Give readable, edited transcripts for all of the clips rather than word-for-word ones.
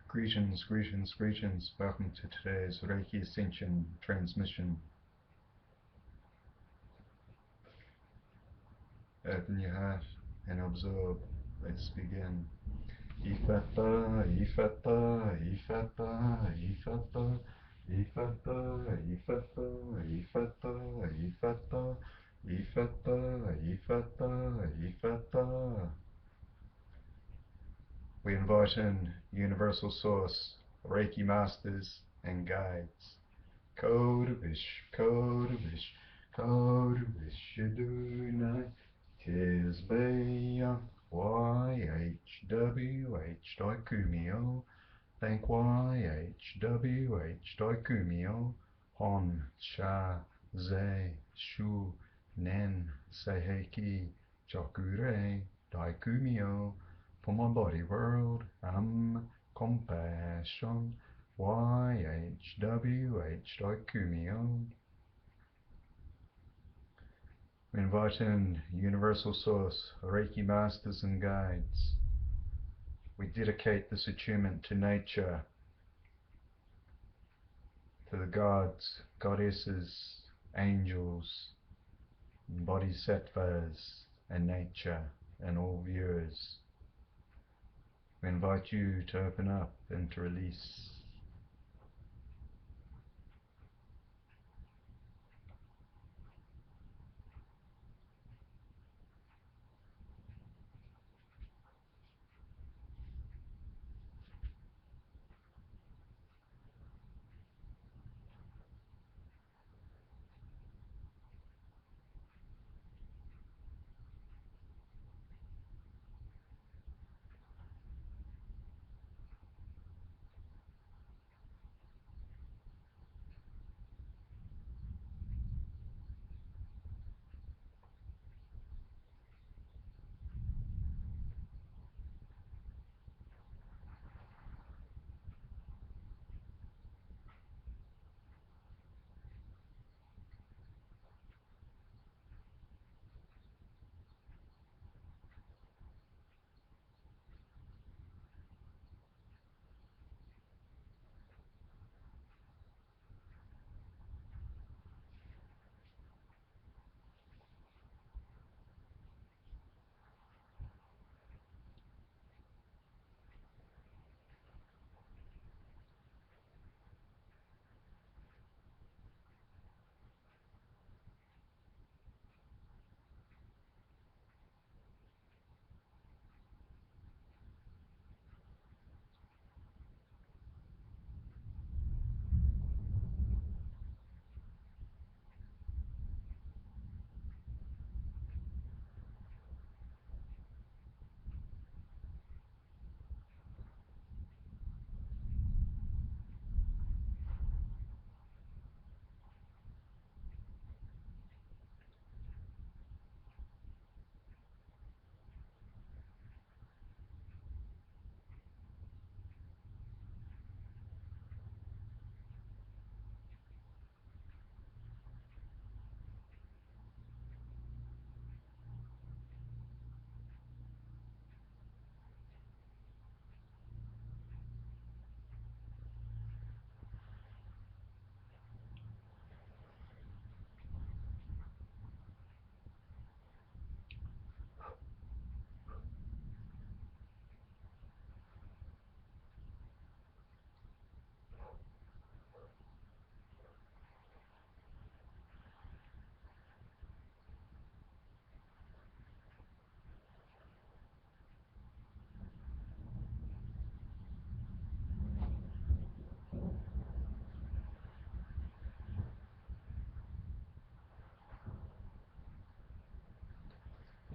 Greetings, greetings, greetings. Welcome to today's Reiki Ascension transmission. Open your heart and absorb. Let's begin. Ifata, ifata, ifata, ifata, ifata, ifata, ifata, ifata, ifata, ifata, ifata. We invite in Universal Source, Reiki Masters and Guides. Godesses, Godesses, Godesses, Shadunai, Tisbeya, YHWH, Daikumio, thank YHWH, Daikumio, Hon, Sha, Ze, Shu, Nen, Seiheki, Chokure, Daikumio, for my body world, compassion, YHWH Daikumio. We invite in Universal Source, Reiki Masters and Guides. We dedicate this attunement to nature, to the gods, goddesses, angels, Bodhisattvas, and nature, and all viewers. We invite you to open up and to release.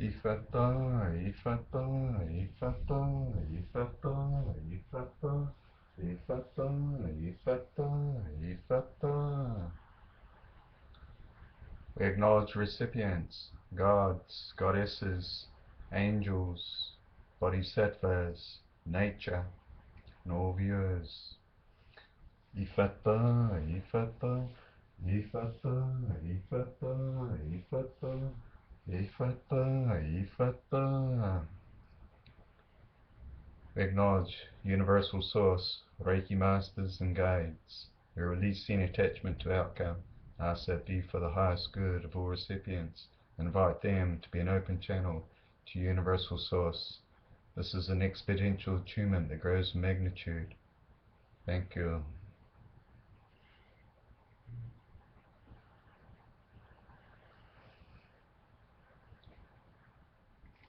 Ifata, ifata, ifata, ifata, ifata, ifata, ifata, ifata. We acknowledge recipients, gods, goddesses, angels, bodhisattvas, nature, and all viewers. Ifata, ifata, ifata, ifata, ifata. Ifata, ifata. We acknowledge Universal Source, Reiki Masters and Guides. We release any attachment to outcome, ask that be for the highest good of all recipients, invite them to be an open channel to Universal Source. This is an exponential attunement that grows in magnitude. Thank you.